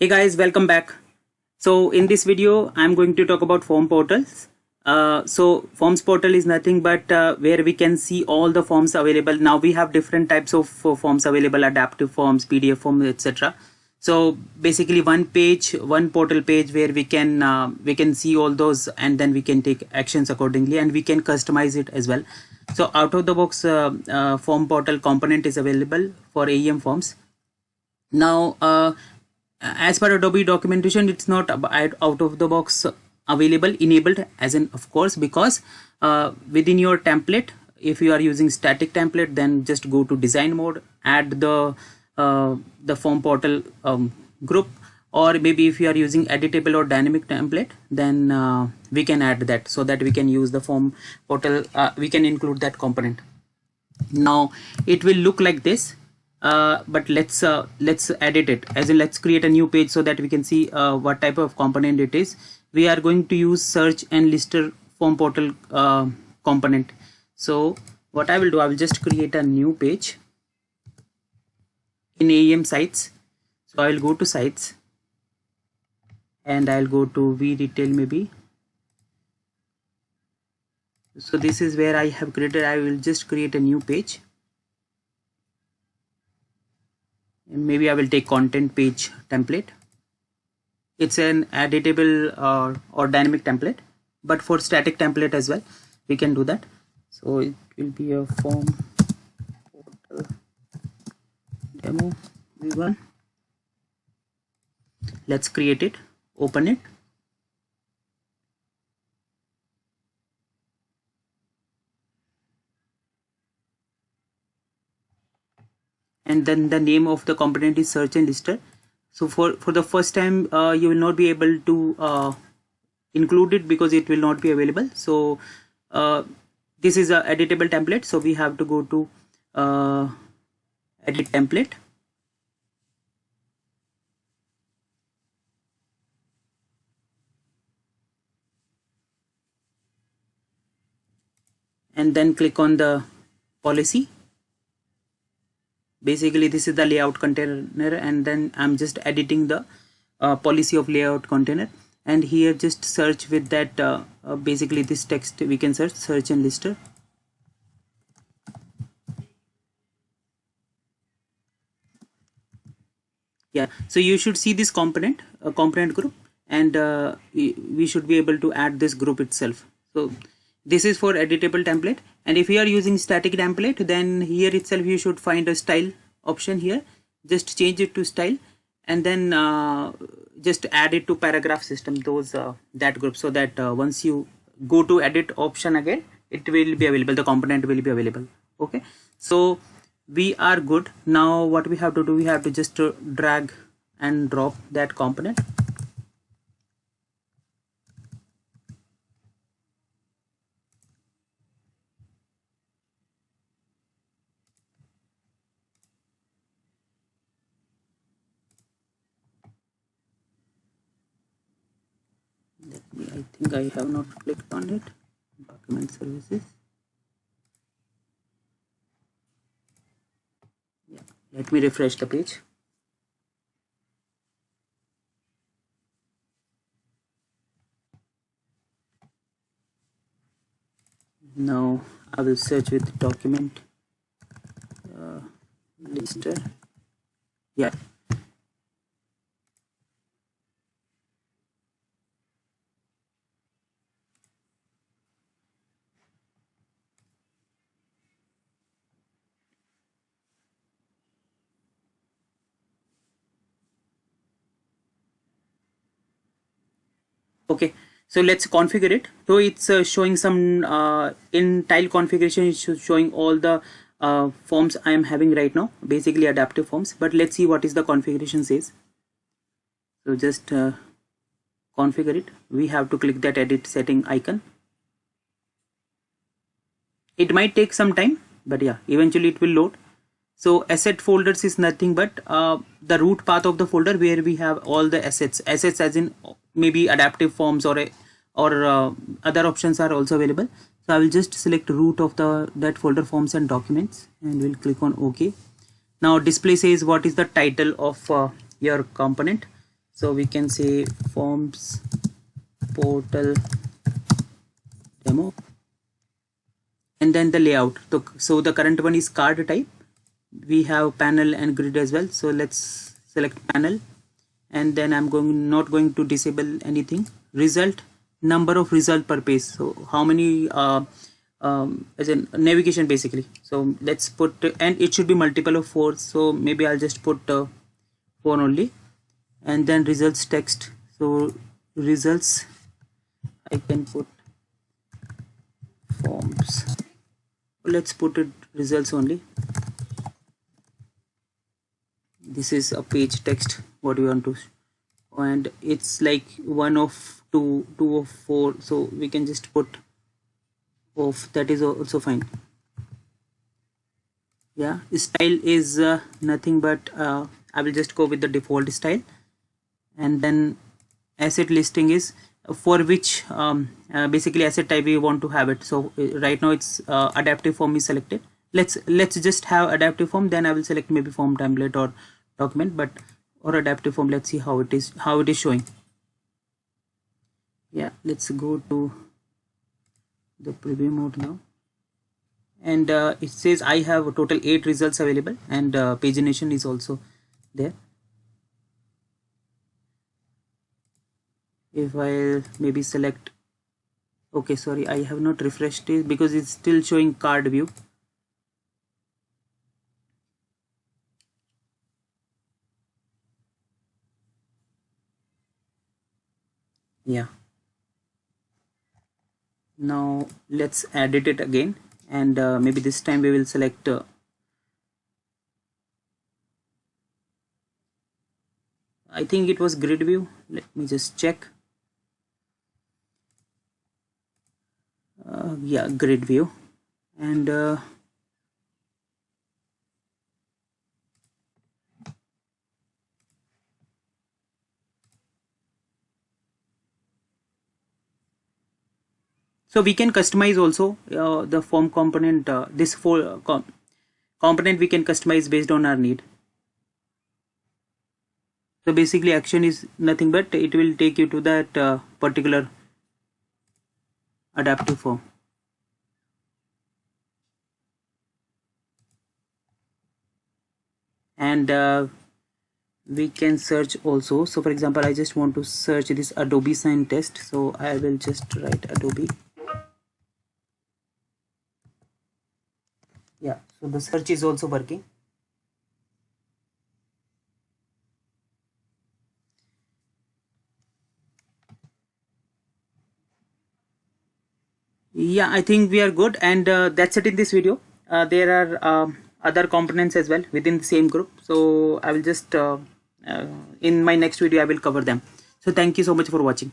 Hey guys, welcome back. So in this video, I'm going to talk about form portals. So forms portal is nothing but where we can see all the forms available. Now we have different types of forms available: adaptive forms, PDF forms, etc. So basically, one page, one portal page where we can see all those, and then we can take actions accordingly, and we can customize it as well. So out of the box, form portal component is available for AEM forms. Now, as per Adobe documentation, it's not out of the box available enabled, as in of course, because within your template, if you are using static template, then just go to design mode, add the form portal group, or maybe if you are using editable or dynamic template, then we can add that so that we can use the form portal. We can include that component. Now it will look like this. But let's edit it, as in let's create a new page so that we can see what type of component it is. We are going to use search and lister form portal component. So what I will do, I will just create a new page in AEM sites. So I will go to sites and I'll go to vRetail maybe. So this is where I have created. I will just create a new page. Maybe I will take content page template. It's an editable or dynamic template, but for static template as well, we can do that. So it will be a form portal demo v1. Let's create it, open it. And then the name of the component is search and lister. So for the first time, you will not be able to include it because it will not be available. So this is a editable template. So we have to go to edit template. And then click on the policy. Basically this is the layout container, and then I'm just editing the policy of layout container, and here just search with that basically this text we can search and lister. Yeah, so you should see this component group, and we should be able to add this group itself. So this is for editable template, and if you are using static template, then here itself you should find a style option here. Just change it to style, and then just add it to paragraph system, those that group, so that once you go to edit option again, it will be available, the component will be available. Okay, so we are good. Now what we have to do, we have to just drag and drop that component. I think I have not clicked on it. Document services. Yeah, let me refresh the page. Now I will search with document lister. Yeah. Okay, so let's configure it. So it's showing some in tile configuration, it's showing all the forms I am having right now, basically adaptive forms. But let's see what is the configuration says. So just configure it. We have to click that edit setting icon. It might take some time, but yeah, eventually it will load. So asset folders is nothing but the root path of the folder where we have all the assets as in maybe adaptive forms or other options are also available. So I will just select root of that folder, forms and documents, and we'll click on OK. Now display says what is the title of your component. So we can say forms portal demo, and then the layout. So the current one is card type. We have panel and grid as well. So let's select panel, and then I'm not going to disable anything. Result, number of result per page. So how many as in navigation basically. So let's put, and it should be multiple of 4. So maybe I'll just put 4 only, and then results text. So results, I can put forms. Let's put it results only. This is a page text what we want to, and it's like 1 of 2, 2 of 4. So we can just put of, that is also fine. Yeah, style is nothing but I will just go with the default style, and then asset listing is for which basically asset type we want to have it. So right now it's adaptive form is selected. Let's just have adaptive form, then I will select maybe form template or document, but or adaptive form. Let's see how it is showing. Yeah, let's go to the preview mode now, and it says I have a total 8 results available, and pagination is also there. If I maybe select, okay, sorry, I have not refreshed it because it's still showing card view. Yeah, now let's edit it again, and maybe this time we will select I think it was grid view. Let me just check. Yeah, grid view, and so we can customize also the form component. This component we can customize based on our need. So basically action is nothing but it will take you to that particular adaptive form. And we can search also. So for example, I just want to search this Adobe Sign Test. So I will just write Adobe. Yeah, so the search is also working. Yeah, I think we are good, and that's it in this video. There are other components as well within the same group, so I will just in my next video I will cover them. So thank you so much for watching.